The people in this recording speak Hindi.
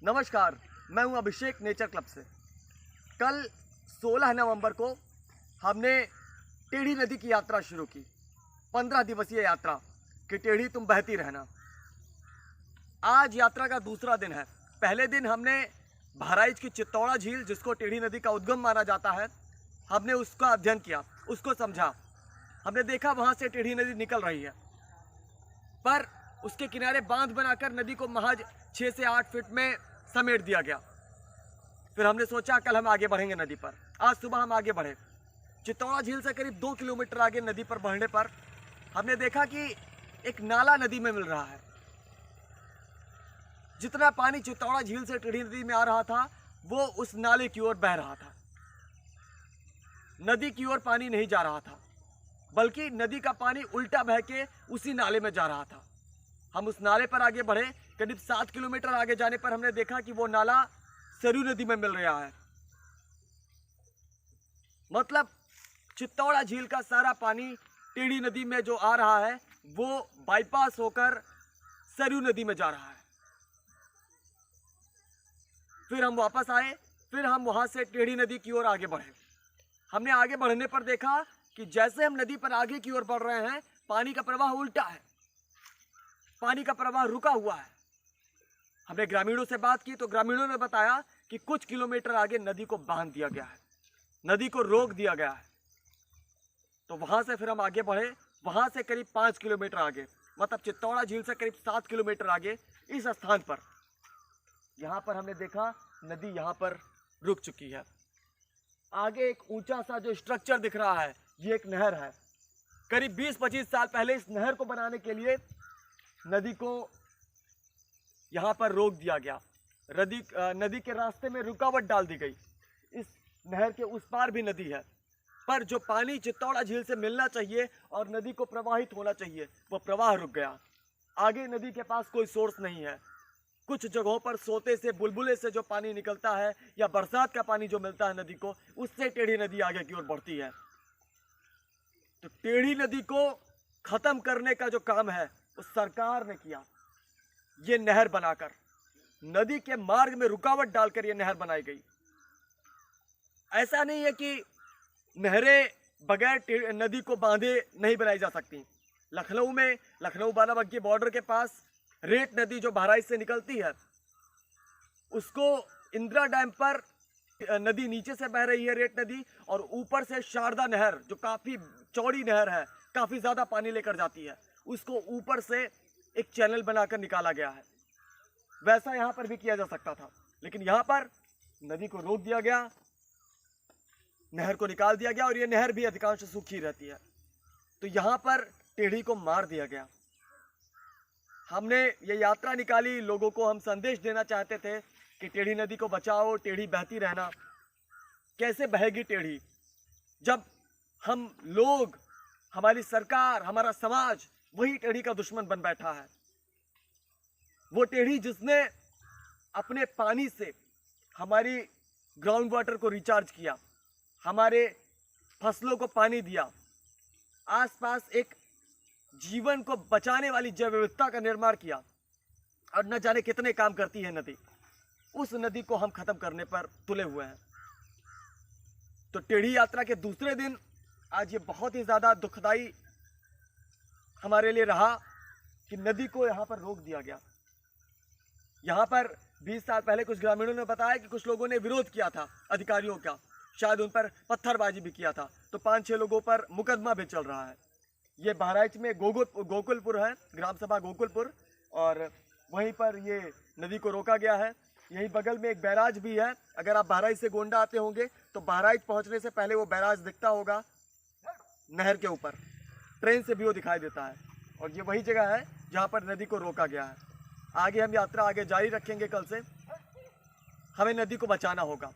नमस्कार, मैं हूं अभिषेक नेचर क्लब से। कल 16 नवंबर को हमने टेढ़ी नदी की यात्रा शुरू की। 15 दिवसीय यात्रा कि टेढ़ी तुम बहती रहना। आज यात्रा का दूसरा दिन है। पहले दिन हमने बहराइच की चित्तौड़ा झील, जिसको टेढ़ी नदी का उद्गम माना जाता है, हमने उसका अध्ययन किया, उसको समझा। हमने देखा वहाँ से टेढ़ी नदी निकल रही है, पर उसके किनारे बांध बनाकर नदी को महज 6 से 8 फीट में समेट दिया गया। फिर हमने सोचा कल हम आगे बढ़ेंगे नदी पर। आज सुबह हम आगे बढ़े। चित्तौड़ा झील से करीब 2 किलोमीटर आगे नदी पर बढ़ने पर हमने देखा कि एक नाला नदी में मिल रहा है। जितना पानी चित्तौड़ा झील से टेढ़ी नदी में आ रहा था, वो उस नाले की ओर बह रहा था। नदी की ओर पानी नहीं जा रहा था, बल्कि नदी का पानी उल्टा बह के उसी नाले में जा रहा था। हम उस नाले पर आगे बढ़े। करीब 7 किलोमीटर आगे जाने पर हमने देखा कि वो नाला सरयू नदी में मिल रहा है। मतलब चित्तौड़ा झील का सारा पानी टेढ़ी नदी में जो आ रहा है, वो बाईपास होकर सरयू नदी में जा रहा है। फिर हम वापस आए। फिर हम वहां से टेढ़ी नदी की ओर आगे बढ़े। हमने आगे बढ़ने पर देखा कि जैसे हम नदी पर आगे की ओर बढ़ रहे हैं, पानी का प्रवाह उल्टा है। पानी का प्रवाह रुका हुआ है। हमने ग्रामीणों से बात की तो ग्रामीणों ने बताया कि कुछ किलोमीटर आगे नदी को बांध दिया गया है, नदी को रोक दिया गया है। तो वहां से फिर हम आगे बढ़े। वहां से करीब 5 किलोमीटर आगे, मतलब चित्तौड़ा झील से करीब 7 किलोमीटर आगे, इस स्थान पर, यहां पर हमने देखा नदी यहां पर रुक चुकी है। आगे एक ऊंचा सा जो स्ट्रक्चर दिख रहा है, ये एक नहर है। करीब 20-25 साल पहले इस नहर को बनाने के लिए नदी को यहाँ पर रोक दिया गया। नदी के रास्ते में रुकावट डाल दी गई। इस नहर के उस पार भी नदी है, पर जो पानी चित्तौड़ा झील से मिलना चाहिए और नदी को प्रवाहित होना चाहिए, वो प्रवाह रुक गया। आगे नदी के पास कोई सोर्स नहीं है। कुछ जगहों पर सोते से, बुलबुले से जो पानी निकलता है या बरसात का पानी जो मिलता है नदी को, उससे टेढ़ी नदी आगे की ओर बढ़ती है। तो टेढ़ी नदी को खत्म करने का जो काम है, उस सरकार ने किया। ये नहर बनाकर, नदी के मार्ग में रुकावट डालकर ये नहर बनाई गई। ऐसा नहीं है कि नहरें बगैर नदी को बांधे नहीं बनाई जा सकती। लखनऊ में, लखनऊ बाराबंकी बॉर्डर के पास रेट नदी जो बहराइच से निकलती है, उसको इंदिरा डैम पर नदी नीचे से बह रही है, रेट नदी, और ऊपर से शारदा नहर जो काफी चौड़ी नहर है, काफी ज्यादा पानी लेकर जाती है, उसको ऊपर से एक चैनल बनाकर निकाला गया है। वैसा यहां पर भी किया जा सकता था, लेकिन यहां पर नदी को रोक दिया गया, नहर को निकाल दिया गया, और ये नहर भी अधिकांश सूखी रहती है। तो यहां पर टेढ़ी को मार दिया गया। हमने ये यात्रा निकाली, लोगों को हम संदेश देना चाहते थे कि टेढ़ी नदी को बचाओ, टेढ़ी बहती रहना। कैसे बहेगी टेढ़ी जब हम लोग, हमारी सरकार, हमारा समाज वही टेढ़ी का दुश्मन बन बैठा है। वो टेढ़ी जिसने अपने पानी से हमारी ग्राउंड वाटर को रिचार्ज किया, हमारे फसलों को पानी दिया, आसपास एक जीवन को बचाने वाली जैव विविधता का निर्माण किया, और न जाने कितने काम करती है नदी, उस नदी को हम खत्म करने पर तुले हुए हैं। तो टेढ़ी यात्रा के दूसरे दिन आज ये बहुत ही ज्यादा दुखदाई हमारे लिए रहा कि नदी को यहाँ पर रोक दिया गया। यहाँ पर 20 साल पहले कुछ ग्रामीणों ने बताया कि कुछ लोगों ने विरोध किया था अधिकारियों का, शायद उन पर पत्थरबाजी भी किया था। तो 5-6 लोगों पर मुकदमा भी चल रहा है। ये बहराइच में गोकुलपुर है, ग्राम सभा गोकुलपुर, और वहीं पर ये नदी को रोका गया है। यहीं बगल में एक बैराज भी है। अगर आप बहराइच से गोंडा आते होंगे तो बहराइच पहुंचने से पहले वो बैराज दिखता होगा नहर के ऊपर, ट्रेन से भी वो दिखाई देता है। और ये वही जगह है जहाँ पर नदी को रोका गया है। आगे हम यात्रा आगे जारी रखेंगे। कल से हमें नदी को बचाना होगा।